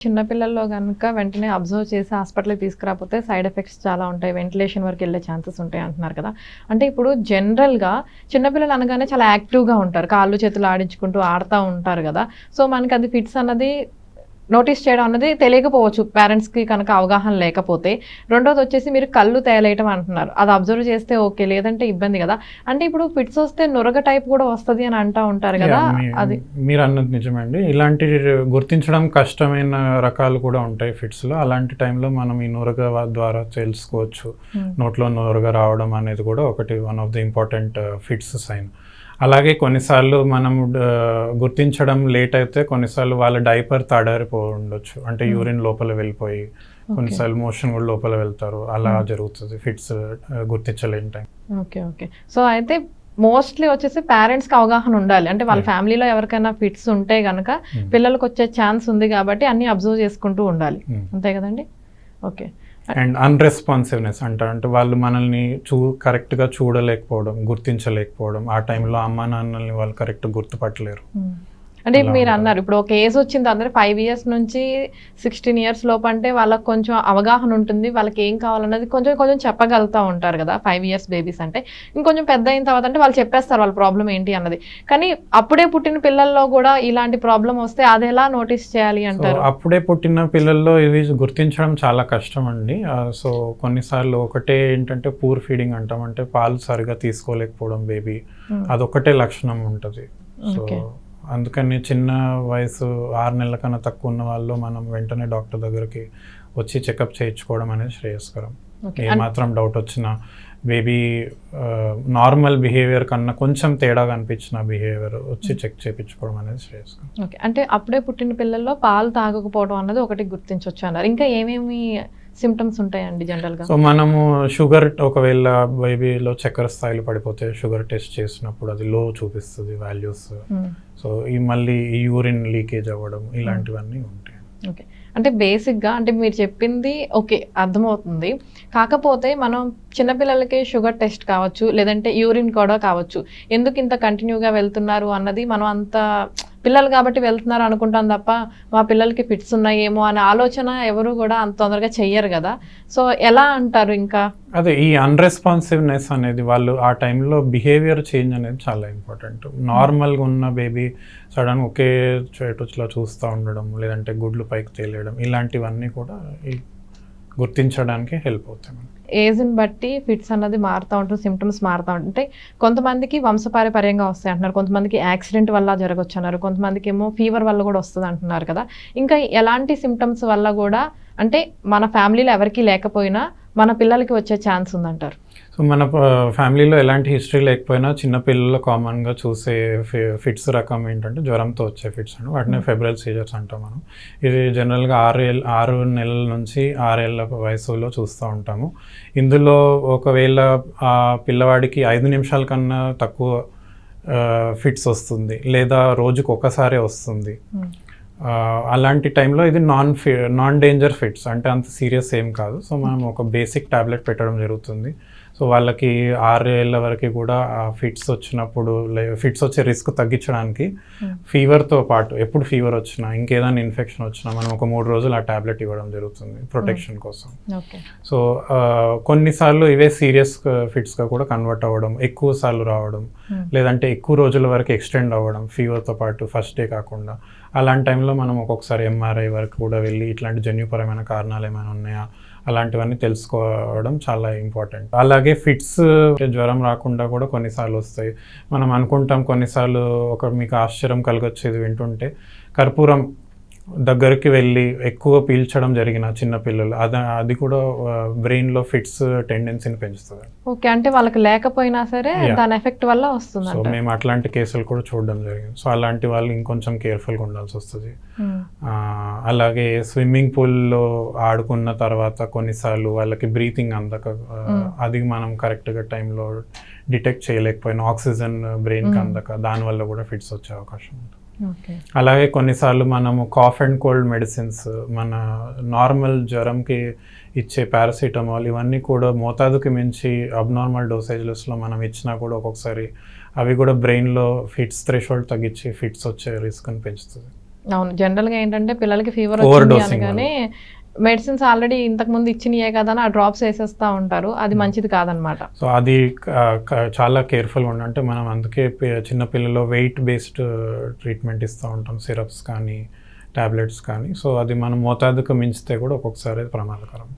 చిన్న పిల్లల్లో గనుక వెంటనే అబ్జర్వ్ చేసి హాస్పిటల్‌కి తీసుకురాకపోతే సైడ్ ఎఫెక్ట్స్ చాలా ఉంటాయి. వెంటిలేషన్ వరకు వెళ్ళే ఛాన్సెస్ ఉంటాయి అంటున్నారు కదా! అంటే ఇప్పుడు జనరల్‌గా చిన్న పిల్లలు అనగానే చాలా యాక్టివ్‌గా ఉంటారు. కాళ్ళు, చేతులు ఆడించుకుంటూ ఆడతా ఉంటారు గదా! సో, మనకది ఫిట్స్ అన్నది నోటీస్ చేయడం అన్నది తెలియకపోవచ్చు పేరెంట్స్‌కి కనుక అవగాహన లేకపోతే. రెండోదొచ్చేసి మీరు కళ్ళు తేలేయటం అంటున్నారు. అది అబ్జర్వ్ చేస్తే ఓకే. లేదంటే ఇబ్బంది గదా! అంటే ఇప్పుడు ఫిట్స్ వస్తే నురగ టైప్ కూడా వస్తది అని అంటా ఉంటారు గదా! అది మీరన్నది నిజమే అండి. ఇలాంటి గుర్తించడం కష్టమైన రకాలు కూడా ఉంటాయి ఫిట్స్‌లో. అలాంటి టైంలో మనం ఈ నురగ ద్వారా తెలుసుకోవచ్చు. నోట్లో నురగ రావడం అనేది కూడా ఒకటి one of the important fits sign. అలాగే కొన్నిసార్లు మనం గుర్తించడం లేట్ అయితే కొన్నిసార్లు వాళ్ళ డైపర్ తడారిపోయి అంటే యూరిన్ లోపల వెళ్ళిపోయి కొన్నిసార్లు మోషన్ కూడా లోపల వెళ్తారు. అలా జరుగుతుంది ఫిట్స్ గుర్తించలేని టైం. ఓకే. సో, అయితే మోస్ట్‌లీ వచ్చేసి పేరెంట్స్‌కి అవగాహన ఉండాలి. అంటే వాళ్ళ ఫ్యామిలీలో ఎవరికైనా ఫిట్స్ ఉంటే గనక పిల్లలకి వచ్చే ఛాన్స్ ఉంది కాబట్టి అన్నీ అబ్జర్వ్ చేసుకుంటూ ఉండాలి. అంతే కదండి? ఓకే. అండ్ అన్రెస్పాన్సివ్నెస్ అంటే వాళ్ళు మనల్ని కరెక్ట్గా చూడలేకపోవడం, గుర్తించలేకపోవడం, ఆ టైంలో అమ్మా నాన్నల్ని వాళ్ళు కరెక్ట్గా గుర్తుపట్టలేరు. అంటే మీరు అన్నారు ఇప్పుడు ఒక ఏజ్ వచ్చింది అందరూ 5 ఇయర్స్ నుంచి 16 ఇయర్స్ లోపు అంటే వాళ్ళకి కొంచెం అవగాహన ఉంటుంది. వాళ్ళకి ఏం కావాలన్నది కొంచెం చెప్పగలుగుతూ ఉంటారు కదా! 5 ఇయర్స్ బేబీస్ అంటే. ఇంకొంచెం పెద్ద అయిన తర్వాత అంటే వాళ్ళు చెప్పేస్తారు వాళ్ళ ప్రాబ్లమ్ ఏంటి అన్నది. కానీ అప్పుడే పుట్టిన పిల్లల్లో కూడా ఇలాంటి ప్రాబ్లమ్ వస్తే అది ఎలా నోటీస్ చేయాలి అంటారు? అప్పుడే పుట్టిన పిల్లల్లో ఇవి గుర్తించడం చాలా కష్టం అండి. సో కొన్నిసార్లు ఒకటే ఏంటంటే పూర్ ఫీడింగ్ అంటాం. అంటే పాలు సరిగా తీసుకోలేకపోవడం బేబీ, అదొకటే లక్షణం ఉంటుంది. సో అందుకని చిన్న వయసు 6 నెలల కన్నా తక్కువ ఉన్న వాళ్ళు మనం వెంటనే డాక్టర్ దగ్గరికి వచ్చి చెకప్ చేయించుకోవడం అనేది శ్రేయస్కరం. ఏమాత్రం డౌట్ వచ్చినా బేబీ నార్మల్ బిహేవియర్ కన్నా కొంచెం తేడా కనిపించిన బిహేవియర్ వచ్చి చెక్ చేయించుకోవడం అనేది శ్రేయస్కరం. ఓకే. అంటే అప్పుడే పుట్టిన పిల్లల్లో పాలు తాగకపోవడం అన్నది ఒకటి గుర్తించవచ్చు అన్నారు. ఇంకా ఏమేమి సిమ్టమ్స్ ఉంటాయండి జనరల్‌గా? సో మనము షుగర్ ఒకవేళ బేబీలో చక్కెర స్థాయిలు పడిపోతే షుగర్ టెస్ట్ చేసినప్పుడు అది లో చూపిస్తుంది వాల్యూస్. సో మళ్ళీ యూరిన్ లీకేజ్ అవ్వడం ఇలాంటివన్నీ ఉంటాయి. ఓకే. అంటే బేసిక్‌గా అంటే మీరు చెప్పింది ఓకే. అర్థమవుతుంది. కాకపోతే మనం చిన్నపిల్లలకి షుగర్ టెస్ట్ కావచ్చు, లేదంటే యూరిన్ కూడా కావచ్చు. ఎందుకు ఇంత కంటిన్యూగా వెళ్తున్నారు అన్నది మనం అంత పిల్లలు కాబట్టి వెళ్తున్నారు అనుకుంటాం తప్ప మా పిల్లలకి ఫిట్స్ ఉన్నాయేమో అనే ఆలోచన ఎవరు కూడా అంత తొందరగా చెయ్యరు కదా! సో ఎలా అంటారు ఇంకా? అదే ఈ అన్రెస్పాన్సివ్నెస్ అనేది వాళ్ళు ఆ టైంలో బిహేవియర్ చేంజ్ అనేది చాలా ఇంపార్టెంట్. నార్మల్గా ఉన్న బేబీ సడన్ ఒకే చోటులా చూస్తూ ఉండడం, లేదంటే గుడ్లు పైకి తేలేయడం, ఇలాంటివన్నీ కూడా గుర్తించడానికి హెల్ప్ అవుతాయి. ఏజ్ని బట్టి ఫిట్స్ అన్నది మారుతూ ఉంటుంది, సిమ్టమ్స్ మారుతూ ఉంటాయి. కొంతమందికి వంశపారంపర్యంగా వస్తాయి అంటున్నారు, కొంతమందికి యాక్సిడెంట్ వల్ల జరగవచ్చు అన్నారు, కొంతమందికి ఏమో ఫీవర్ వల్ల కూడా వస్తుంది అంటున్నారు కదా! ఇంకా ఎలాంటి సిమ్టమ్స్ వల్ల కూడా అంటే మన ఫ్యామిలీలో ఎవరికీ లేకపోయినా మన పిల్లలకి వచ్చే ఛాన్స్ ఉందంటారు? సో మన ఫ్యామిలీలో ఎలాంటి హిస్టరీ లేకపోయినా చిన్న పిల్లల్లో కామన్గా చూసే ఫిట్స్ రకం ఏంటంటే జ్వరంతో వచ్చే ఫిట్స్ అండి. వాటిని ఫెబ్రల్ సీజర్స్ అంటాం మనం. ఇది జనరల్గా 6 నెలల నుంచి 6 ఏళ్ళ వయసులో చూస్తూ ఉంటాము. ఇందులో ఒకవేళ ఆ పిల్లవాడికి 5 నిమిషాల కన్నా తక్కువ ఫిట్స్ వస్తుంది, లేదా రోజుకు ఒకసారే వస్తుంది. అలాంటి టైంలో ఇది నాన్ డేంజర్ ఫిట్స్, అంటే అంత సీరియస్ ఏం కాదు. సో మనం ఒక బేసిక్ టాబ్లెట్ పెట్టడం జరుగుతుంది. సో వాళ్ళకి 6 ఏళ్ళ వరకు కూడా ఫిట్స్ వచ్చినప్పుడు ఫిట్స్ వచ్చే రిస్క్ తగ్గించడానికి ఫీవర్తో పాటు ఎప్పుడు ఫీవర్ వచ్చినా ఇంకేదైనా ఇన్ఫెక్షన్ వచ్చినా మనం ఒక 3 రోజులు ఆ టాబ్లెట్ ఇవ్వడం జరుగుతుంది ప్రొటెక్షన్ కోసం. సో కొన్నిసార్లు ఇవే సీరియస్ ఫిట్స్గా కూడా కన్వర్ట్ అవ్వడం, ఎక్కువ సార్లు రావడం, లేదంటే ఎక్కువ రోజుల వరకు ఎక్స్టెండ్ అవ్వడం ఫీవర్తో పాటు ఫస్ట్ డే కాకుండా. అలాంటి టైంలో మనం ఒక్కొక్కసారి ఎంఆర్ఐ వరకు కూడా వెళ్ళి ఇట్లాంటి జన్యుపరమైన కారణాలు ఏమైనా ఉన్నాయా అలాంటివన్నీ తెలుసుకోవడం చాలా ఇంపార్టెంట్. అలాగే ఫిట్స్ జ్వరం రాకుండా కూడా కొన్నిసార్లు వస్తాయి. మనం అనుకుంటాం కొన్నిసార్లు మీకు ఆశ్చర్యం కలగొచ్చేది వింటుంటే, కర్పూరం దగ్గరికి వెళ్ళి ఎక్కువ పీల్చడం జరిగిన చిన్నపిల్లలు అది కూడా బ్రెయిన్లో ఫిట్స్ టెండెన్సీని పెంచుతుంది. ఓకే. అంటే వాళ్ళకి లేకపోయినా సరే దాని ఎఫెక్ట్ వల్ల వస్తుంది. సో మేము అట్లాంటి కేసులు కూడా చూడడం జరిగింది. సో అలాంటి వాళ్ళు ఇంకొంచెం కేర్ఫుల్గా ఉండాల్సి వస్తుంది. అలాగే స్విమ్మింగ్ పూల్లో ఆడుకున్న తర్వాత కొన్నిసార్లు వాళ్ళకి బ్రీతింగ్ అందక అది మనం కరెక్ట్గా టైంలో డిటెక్ట్ చేయలేకపోయినా, ఆక్సిజన్ బ్రెయిన్కి అందక దానివల్ల కూడా ఫిట్స్ వచ్చే అవకాశం ఉంటుంది. అలాగే కొన్నిసార్లు మనము కాఫ్ అండ్ కోల్డ్ మెడిసిన్స్, మన నార్మల్ జ్వరంకి ఇచ్చే పారాసిటమాల్, ఇవన్నీ కూడా మోతాదుకి మించి అబ్నార్మల్ డోసేజెస్లో మనం ఇచ్చినా కూడా ఒక్కొక్కసారి అవి కూడా బ్రెయిన్లో ఫిట్స్ థ్రెషోల్డ్ తగ్గించి ఫిట్స్ వచ్చే రిస్క్ని పెంచుతుంది. అవును. జనరల్‌గా ఏంటంటే పిల్లలకి ఫీవర్ ఓవర్ వచ్చింది డోసింగ్ అనగానే మెడిసిన్స్ ఆల్రెడీ ఇంతకుముందు ఇచ్చినయే కదా అని ఆ డ్రాప్స్ ఏసేస్తా ఉంటారు. అది మంచిది కాదనమాట. సో అది చాలా కేర్ఫుల్గా ఉండాలి. అంటే మనం అందుకే చిన్న పిల్లల్లో వెయిట్ బేస్డ్ ట్రీట్మెంట్ ఇస్తూ ఉంటాం, సిరప్స్ కానీ టాబ్లెట్స్ కానీ. సో అది మనం మోతాదుకు మించితే కూడా ఒక్కొక్కసారి ప్రమాదకరం.